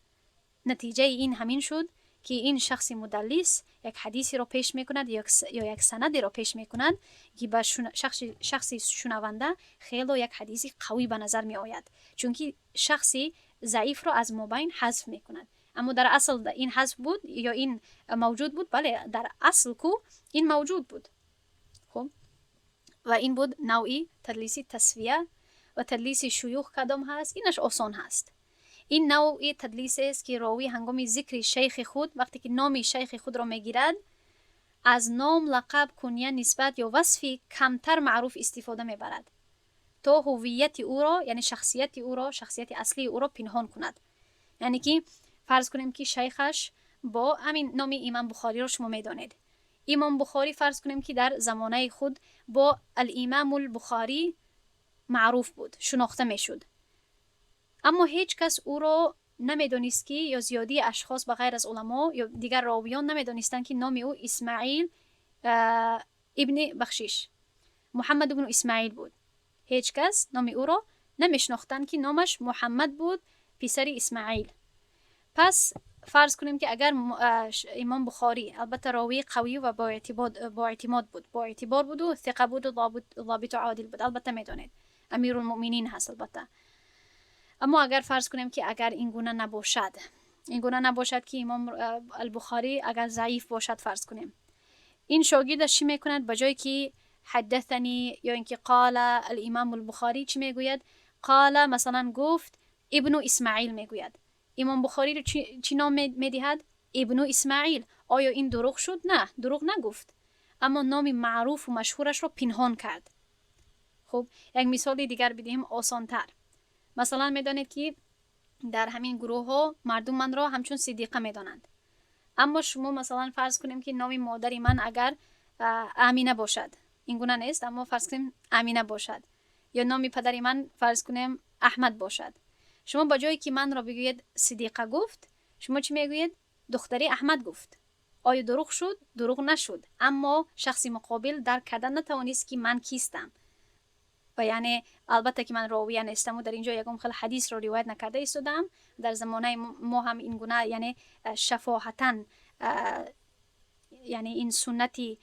نتیجه این همین شد که این شخص مدلس یک حدیثی رو پیش میکند یا یک سندی رو پیش میکند که به شخصی شنونده خیلی یک حدیثی قوی به نظر می آید، چون که شخصی ضعیف رو از مابین حذف میکند. اما در اصل این حذف بود یا این موجود بود؟ بله، در اصل کو این موجود بود. خب و این بود نوعی تدلیسی تسویه و تدلیسی شیوخ کدام هست؟ اینش آسان هست. این نوعی تدلیس است که راوی هنگام ذکر شیخ خود، وقتی که نام شیخ خود را میگیرد، از نام، لقب، کنیه، نسبت یا وصفی کمتر معروف استفاده میبرد تا هویت او را، یعنی شخصیت او را، شخصیت اصلی او را پنهان کند. یعنی که فرض کنیم که شیخش با همین نام امام بخاری را شما میدانید. امام بخاری فرض کنیم که در زمانه خود با الامام البخاری معروف بود، شناخته میشد، اما هیچ کس او را نمیدانست که، یا زیادی اشخاص بغیر از علما یا دیگر راویان نمیدانستند که نام او اسماعیل محمد ابن اسماعیل بود. هیچ کس نام او را نمیشناختند که نامش محمد بود پسر اسماعیل. پس فرض کنیم که اگر امام بخاری البته راوی قوی و با اعتبار بود و ثقه بود و ضابط و عادل بود، البته میدونید امیرالمؤمنین هست البته. اما اگر فرض کنیم که اگر این گونه نباشد که امام البخاری اگر ضعیف باشد فرض کنیم، این شاگردش چی میکند؟ بجای که حدثنی یا اینکه قال الامام البخاری چی میگوید؟ قال مثلا گفت ابن اسماعیل میگوید. امام بخاری رو چی نام میدهد؟ ابن اسماعیل. آیا این دروغ شد؟ نه، دروغ نگفت، اما نام معروف و مشهورش رو پنهان کرد. خب یک مثال دیگر بدیم آسانتر. مثلا میدانید که در همین گروه ها مردم من را همچون صدیقه میدانند، اما شما مثلا فرض کنیم که نام مادری من اگر امینه باشد، این گونه نیست، اما فرض کنیم امینه باشد، یا نام پدری من فرض کنیم احمد باشد. شما با جایی که من را بگوید صدیقه گفت، شما چی میگوید؟ دختری احمد گفت. آیا دروغ شد؟ دروغ نشد، اما شخص مقابل درک کردن نتوانست که من کیستم. و یعنی البته که من راویه نیستم و در اینجا یکم خیلی حدیث رو روایت نکرده ایستادم. در زمانه ما هم این گونه یعنی شفاهتاً یعنی این سنتی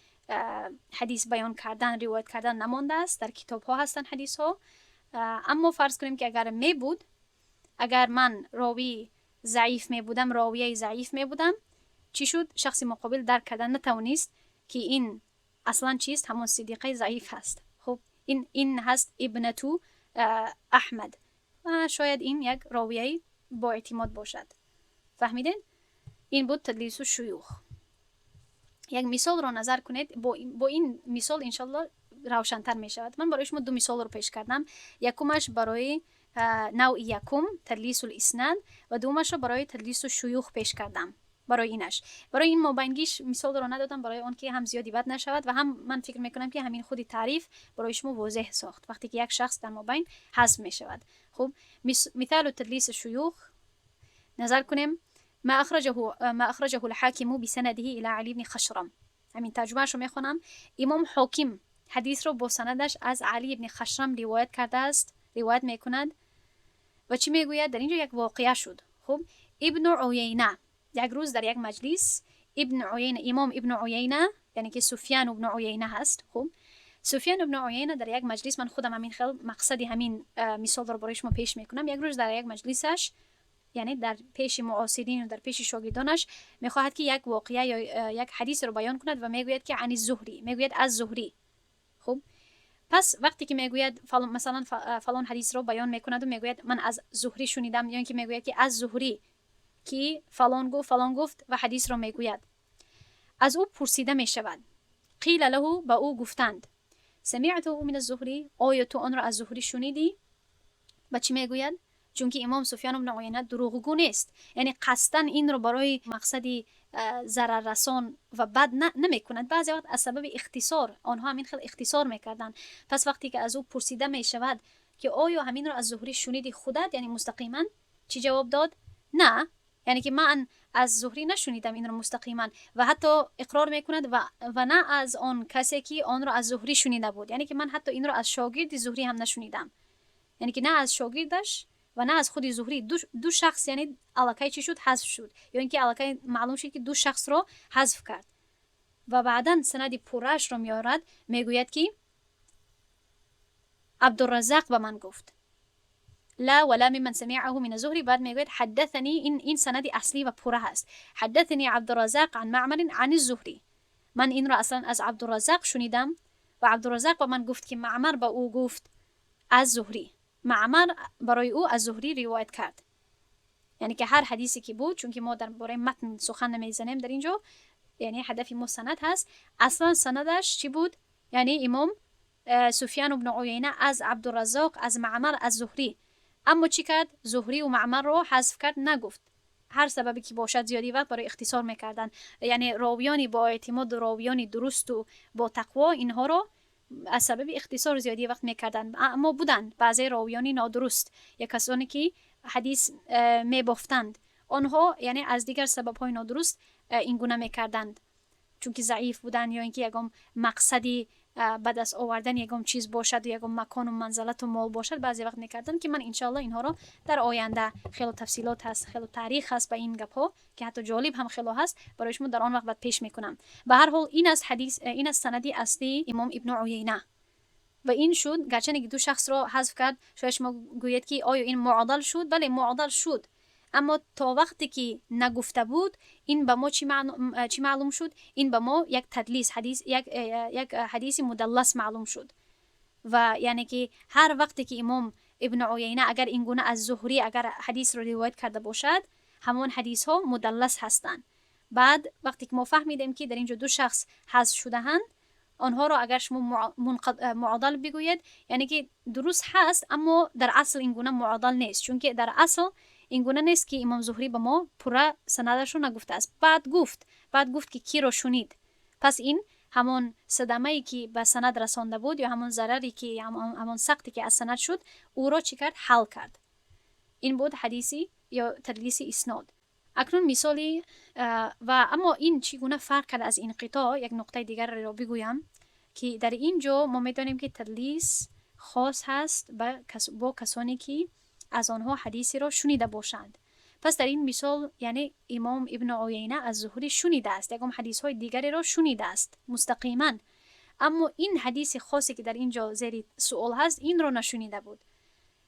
حدیث بیان کردن، روایت کردن نمانده است، در کتاب ها هستن حدیث ها. اما فرض کنیم که اگر می بود، اگر من راوی ضعیف می بودم، راویه ضعیف می بودم، چی شد؟ شخص مقابل درک کردن نتوانست که این اصلا چیست؟ همون صدیقه ضعیف هست. خب این هست ابنتو احمد و شاید این یک راویه با اعتماد باشد. فهمیدین؟ این بود تدلیس الشیوخ. یک مثال رو نظر کنید، با این مثال انشالله روشن‌تر می شود. من برای شما 2 مثال رو پیش کردم. یکمش برای نوع یکم تدلیس الاسناد و دومش رو برای تدلیس الشیوخ پیش کردم. برای این مابینگیش مثال رو ندادم، برای اون که هم زیادی بد نشود و هم من فکر میکنم که همین خودی تعریف برای شما واضح ساخت وقتی که یک شخص در مابین حذف می شود. خب مثال تدلیس الشیوخ نظر کنیم. ما اخرجه الحاکم بسنده الى علی بن خشرم. همین ترجمهش رو میخونم. امام حاکم حدیث رو با سندش از علی بن خشرم روایت کرده است، روایت میکند و چی میگوید؟ در اینجا یک واقعه شد. خب ابن عیینه یک روز در یک مجلس، امام ابن عیینه یعنی که سفیان ابن عیینه هست. خب سفیان ابن عیینه در یک مجلس، من خودم همین خیلی مقصدی همین مثال رو برای شما پیش میکنم. یک روز در یک مجلسش، یعنی در پیش معاصرین و در پیش شاگردانش، میخواهد که یک واقعه یا یک حدیث رو بیان کند و میگوید که عن الزهری، میگوید از زهری. خب پس وقتی که میگوید مثلا فلان حدیث رو بیان میکند و میگوید من از زهری شنیدم، یا اینکه میگوید که از زهری که فلان گفت و حدیث رو میگوید، از او پرسیده میشود. قیل له، با او گفتند سمعته من الزهری، آیا تو آن را از زهری شنیدی؟ و چی میگوید؟ چون که امام سفیان بن عیینه دروغگو نیست، یعنی قصداً این رو برای مقصدی ضرر رسان و بد نمیکنند. بعضی وقت از سبب اختصار آنها همین خیلی اختصار میکردن. پس وقتی که از او پرسیده میشود که آیا همین رو از زهری شنیدی خودت، یعنی مستقیما چی جواب داد؟ نه، یعنی که من از زهری نشنیدم این رو مستقیما، و حتی اقرار میکند و نه از آن کسی که آن رو از زهری شنیده بود، یعنی که من حتی این رو از شاگرد زهری هم نشنیدم، یعنی که نه از شاگردش و نه از خود زهری. دو شخص یعنی علاقه چی شد؟ حذف شد، یا اینکه علاقه معلوم شد که 2 شخص رو حذف کرد. و بعداً سند پرش رو میارد، میگوید که عبدالرزاق به من گفت لا ولا ممن سمعه من زهری. بعد میگوید حدثنی، این سند اصلی و پره هست، حدثنی عبدالرزاق عن معمر عن الزهری، من این رو اصلا از عبدالرزاق شنیدم و عبدالرزاق به من گفت که معمر به او گفت از زهری. معمر برای او از زهری روایت کرد. یعنی که هر حدیثی که بود، چون که ما در باره متن سخن نمیزنیم در اینجا، یعنی هدف ما سند هست، اصلا سندش چی بود؟ یعنی امام سفیان بن عیینه از عبدالرزاق از معمر از زهری. اما چی کرد؟ زهری و معمر رو حذف کرد، نگفت. هر سببی که باشد زیادی وقت برای اختصار میکردن، یعنی راویانی با اعتماد و راویانی درست و با تقوا اینها رو از سبب اختصار زیادی وقت میکردن. اما بودن بعضی راویانی نادرست یا کسانی که حدیث میبافتند، آنها یعنی از دیگر سبب‌های نادرست این گونه میکردند، چون که ضعیف بودن یا اینکه یکم مقصدی به دست آوردن یگم چیز باشد و یگم مکان و منزلت و مال باشد، بعضی وقت میکردن که من انشالله اینها رو در آینده خیلی تفصیلات هست، خیلی تاریخ هست به این گپ ها که حتی جالب هم خیلی هست برای شما در آن وقت بعد پیش میکنم. به هر حال این از حدیث، این از سندی اصلی امام ابن عیینه و این شد. گرچه که دو شخص را حذف کرد، شاید شما گویید که آیا این معادل شد؟ بله معادل شد، اما تا وقتی که نگفته بود این به ما چی معلوم شد؟ این به ما یک تدلیس حدیث، یک حدیث مدلس معلوم شد. و یعنی که هر وقتی که امام ابن عیینه اگر این گونه از زهری اگر حدیث رو روایت کرده باشد، همون حدیث ها مدلس هستند. بعد وقتی که ما فهمیدیم که در اینجا دو شخص حذف شده‌اند، آنها را اگر شما معادل بگوید یعنی که درست هست، اما در اصل این گونه معادل نیست، چون که در اصل این گونه نیست که امام زهری به ما پورا سندش رو نگفته است. بعد گفت که کی رو شنید. پس این همون صدمه ای که به سند رسانده بود یا همون ضرری که همون سقطی که از سند شد، او را چی کرد؟ حل کرد. این بود حدیثی یا تدلیس اسناد. اکنون مثالی و اما این چگونه فرق کرد از انقطاع، یک نقطه دیگر را بگویم که در اینجا ما میدانیم که تدلیس خاص هست با کسانی که از آنها حدیثی را شنیده باشند. پس در این مثال یعنی امام ابن عیینه از زهری شنیده است، یکم حدیث های دیگری را شنیده است مستقیما، اما این حدیث خاصی که در اینجا زیر سوال هست این را نشنیده بود.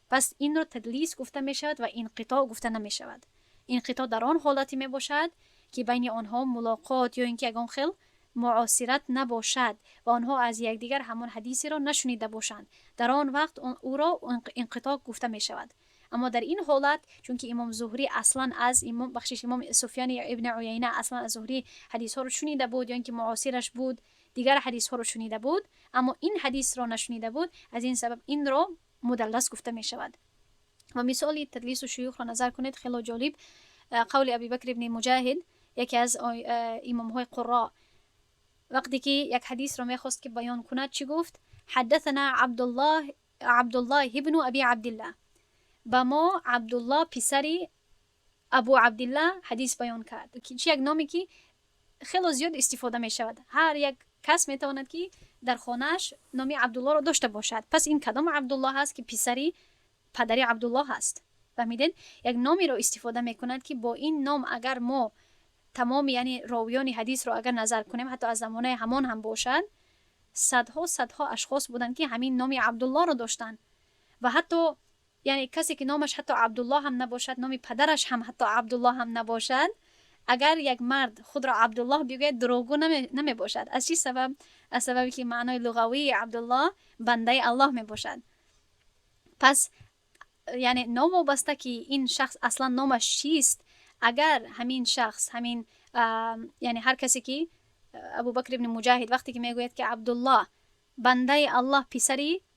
پس این را تدلیس گفته می شود و انقطاع گفته نمی شود. انقطاع در آن حالتی می باشد که بین آنها ملاقات یا اینکه یگان خیل معاصرت نباشد و آنها از یکدیگر همان حدیثی را نشنیده باشند، در آن وقت او را انقطاع گفته می شود. اما در این حالت چون که امام زهری اصلا از امام سفیان ابن عیینه اصلا از زهری حدیث ها رو شنیده بود یا اینکه معاصرش بود، دیگر حدیث ها رو شنیده بود اما این حدیث را نشنیده بود، از این سبب این را مدلس گفته می شود. و مثال تدلیس و شیوخ را نظر کنید، خیلی جالب. قول ابی بکر ابن مجاهد، یکی از امام های قراء، وقتی که یک حدیث را میخواست که بیان کند چی گفت؟ حدثنا عبدالله ابن ابی عبدالله، با ما عبدالله پسری ابو عبدالله حدیث بیان کرد. که چی یک نامی که خیلی زیاد استفاده می شود، هر یک کس می تواند که در خانهش نامی عبدالله را داشته باشد. پس این کدام عبدالله هست که پسری پدری عبدالله هست؟ فهمیدین؟ یک نامی را استفاده می کند که با این نام اگر ما تمام یعنی راویان حدیث را اگر نظر کنیم، حتی از زمانه همان هم باشد، صدها اشخاص بودند که همین نامی عبدالله را داشتند و حتی یعنی کسی که نامش حتی عبدالله هم نباشد، نام پدرش هم حتی عبدالله هم نباشد، اگر یک مرد خود را عبدالله بگوید دروغگو نمی باشد. از چی سبب؟ از سببی که معنای لغوی عبدالله بنده الله می باشد. پس یعنی نوابسته که این شخص اصلا نامش چیست، اگر همین شخص همین یعنی هر کسی که ابو بکر ابن مجاهد وقتی که میگوید که عبدالله بنده الله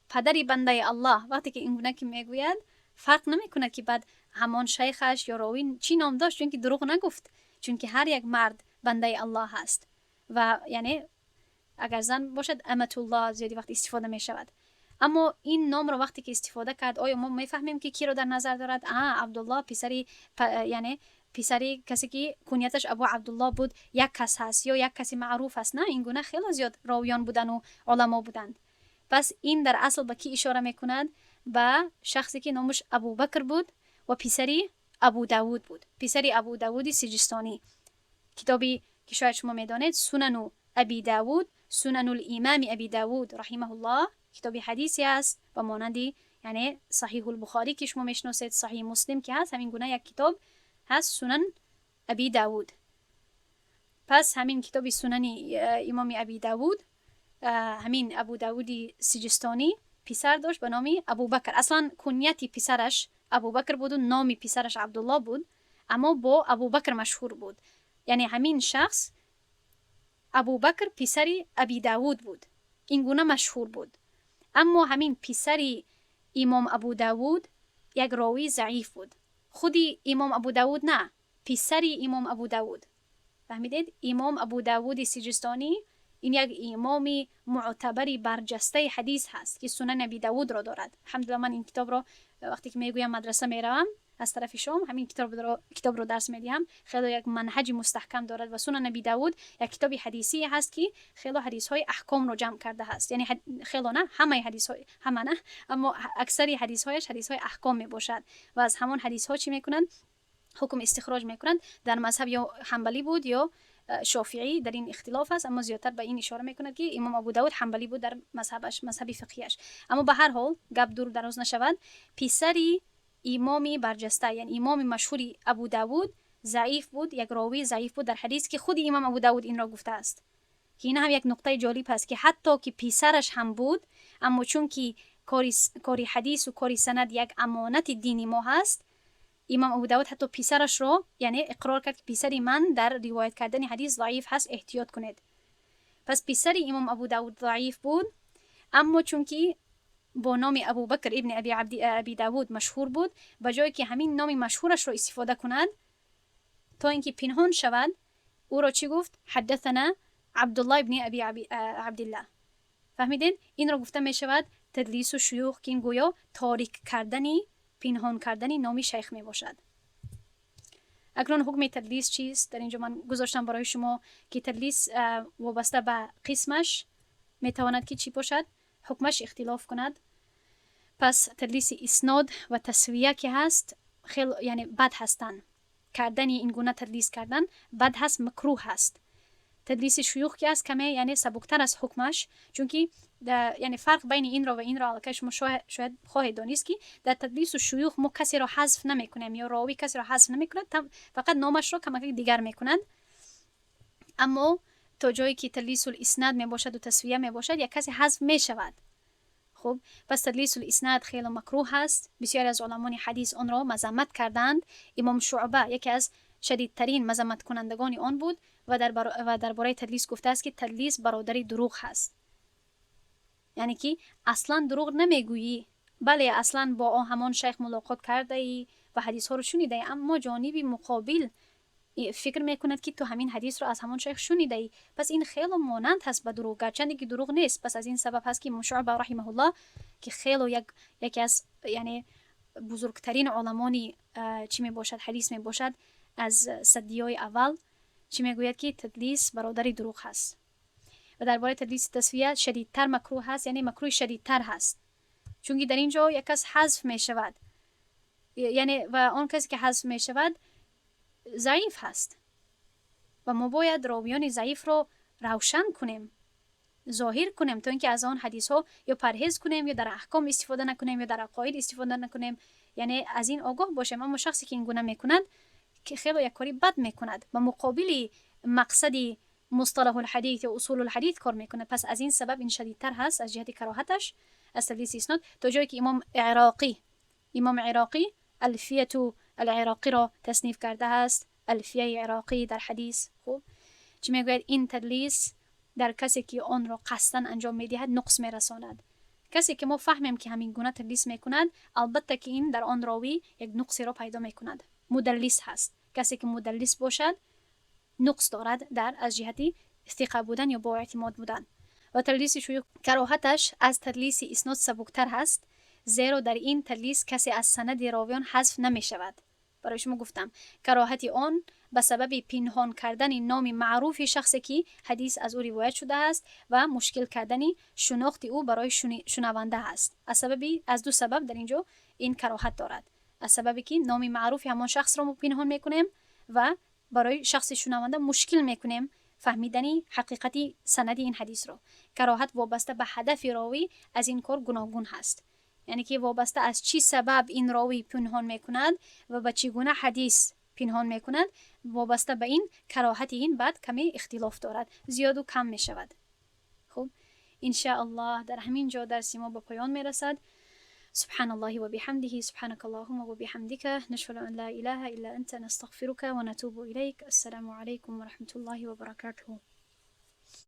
پدری بنده الله، وقتی که این گونه که میگوید فرق نمیکنه که بعد همان شیخش یا راوی چی نام داشت، چون که دروغ نگفت، چون که هر یک مرد بنده الله هست. و یعنی اگر زن باشد امت الله زیادی وقت استفاده می شود. اما این نام رو وقتی که استفاده کرد، آیا ما میفهمیم که کی رو در نظر دارد؟ عبدالله پسری یعنی پسری کسی که کنیتش ابو عبدالله بود یک کس هست یا یک کسی معروف است؟ نه، این گونه خیلی زیاد راویان بودن و علما بودند. پس این در اصل به کی اشاره میکند؟ به شخصی که نامش ابو بکر بود و پسری ابو داود بود، پسری ابو داود سجستانی. کتابی که شاید شما میدانید سنن ابی داود، سنن الامام ابی داود رحمه الله، کتابی حدیثی است و مانندی یعنی صحیح البخاری که شما میشناسید، صحیح مسلم که هست، همین گونه یک کتاب هست سنن ابی داود. پس همین کتابی سنن امام ابی داود، همین ابو داود سجستانی پسر داشت به نام ابو بکر. اصلا کنیتی پسرش ابو بکر بود و نام پسرش عبدالله بود، اما با ابو بکر مشهور بود. یعنی همین شخص ابو بکر پسری ابی داود بود، این گونه مشهور بود. اما همین پسری امام ابو داود یک راوی ضعیف بود. خودی امام ابو داود نه، پسری امام ابو داود. فهمیدید؟ امام ابو داود سجستانی این یک امامی معتبری برجسته حدیث هست که سنن ابی داود را دارد. الحمدلله من این کتاب را وقتی که میگویم مدرسه میروم از طرف شام همین کتاب رو درس میدیم. خیلی یک منهج مستحکم دارد و سنن نبی داوود یک کتابی حدیثی هست که خیلی حدیث های احکام رو جمع کرده هست. یعنی خیلی نه همه حدیث های، همه نه اما اکثری حدیث هایش حدیث های احکام می باشد و از همون حدیث ها چی میکنند؟ حکم استخراج میکنند. در مذهب یا حنبلی بود یا شافعی، در این اختلاف است، اما زیادتر به این اشاره میکند که امام ابو داود حنبلی بود در مذهبش، مذهبی فقهیش. اما به هر حال گپ دور دراز نشود، پسری امامی برجسته یعنی امام مشهوری ابو داود ضعیف بود، یک راوی ضعیف بود در حدیث که خود امام ابو داود این را گفته است. که این هم یک نقطه جالب است که حتی که پسرش هم بود، اما چون که کاری حدیث و کاری سند یک امانت دینی ما هست، امام ابو داود حتی پسرش رو یعنی اقرار کرد که پسری من در روایت کردن حدیث ضعیف هست، احتیاط کنید. پس پسر امام ابو داود ضعیف بود، اما چون که با نام ابو بکر ابن ابی داود مشهور بود، به جایی که همین نام مشهورش رو استفاده کند تا اینکه پنهان شود، او را چی گفت؟ حدثنا عبدالله ابن ابی عبدالله. فهمیدین؟ این را گفته می شود تدلیس و شیوخ، که این گویا تاریک کردنی، پنهان کردنی نامی شیخ می باشد. اکنون حکم تدلیس چیست؟ در اینجا من گذاشتم برای شما که تدلیس وابسته به قسمش می تواند که چی باشد؟ حکمش اختلاف کند. پس تدلیس اسناد و تسویه که هست خیلی یعنی بد هستن. کردن این گونه تدلیس کردن بد هست، مکروه هست. تدلیس شیوخ که است کمی یعنی سبکتر از حکمش، چون که یعنی فرق بین این را و این را که شما شاید خواهید دانست که در تدلیس و شیوخ ما کسی را حذف نمیکنیم یا راوی کسی را حذف نمیکند، فقط نامش را کمک دیگر میکنند. اما تا جایی که تدلیس الاسناد می باشد و تسویه می باشد یک کسی حذف می شود. خب پس تدلیس الاسناد خیلی مکروه هست. بسیاری از علمان حدیث آن را مذمت کردند. امام شعبه یکی از شدیدترین مذمت کنندگان آن بود و درباره تدلیس گفته است که تدلیس برادری دروغ هست. یعنی که اصلا دروغ نمیگویی، بله اصلا با همان شیخ ملاقات کرده ای و حدیث ها رو شنیده ای، اما جانبی مقابل فکر میکند که تو همین حدیث رو از همان شیخ شنیده ای. پس این خیلی مانند هست به دروغ، گرچه که دروغ نیست. پس از این سبب هست که شعبه رحمه الله که خیلی یکی از یعنی بزرگترین علمانی چی می باشد حدیث می باشد از صدیای اول، چی میگوید که تدلیس برادری دروغ هست. و درباره تدلیس تسویه شدیدتر مکروه هست، یعنی مکروه شدیدتر هست، چون که در اینجا یک کس حذف می شود، یعنی و آن کسی که حذف می شود ضعیف هست و ما باید راویان ضعیف رو روشن کنیم، ظاهر کنیم، تا اینکه از آن حدیث ها یا پرهیز کنیم یا در احکام استفاده نکنیم یا در عقاید استفاده نکنیم، یعنی از این آگاه باشیم. اما شخصی که این گونه میکند که خیلی یک کاری بد میکند و مقابل مقصدی مصطلح الحدیث یا اصول الحدیث کار میکنه. پس از این سبب این شدیدتر هست از جهت کراهتش از تدلیس اسناد، تا جایی که امام عراقی الفیه العراقی را تصنیف کرده است، الفیه عراقی در حدیث. خوب چی میگوید؟ این تدلیس در کسی که آن را قصداً انجام میدهد نقص میرساند. کسی که ما فهمیم که همین گونه تدلیس میکند، البته که این در آن راوی یک نقصی را پیدا میکند، مدلس هست. کسی که مدلس باشد نقص دارد در از جهتی ثقه بودن یا با اعتماد بودن. و تدلیس شیوخ کراهتش از تدلیس اسناد سبکتر هست، زیرا در این تدلیس کسی از سند راویان حذف نمی شود. برای شما گفتم کراهت آن به سبب پنهان کردن نام معروف شخصی که حدیث از او روایت شده است و مشکل کردن شناخت او برای شنونده است. از دو سبب در اینجا این کراهت دارد. از سببی که نام معروف همان شخص را پنهان میکنیم و برای شخص شنونده مشکل میکنیم فهمیدنی حقیقتی سند این حدیث را. کراهت وابسته به هدف راوی از این کار گوناگون هست، یعنی که وابسته از چی سبب این راوی پنهان میکند و به چگونه حدیث پنهان میکند، وابسته به این کراهت این بعد کمی اختلاف دارد، زیاد و کم میشود. خب ان شاء الله در همین جا درس ما به پایان میرسد. سبحان الله وبحمده، سبحانك اللهم وبحمدك، نشهد ان لا اله الا انت، نستغفرك ونتوب اليك. السلام عليكم ورحمة الله وبركاته.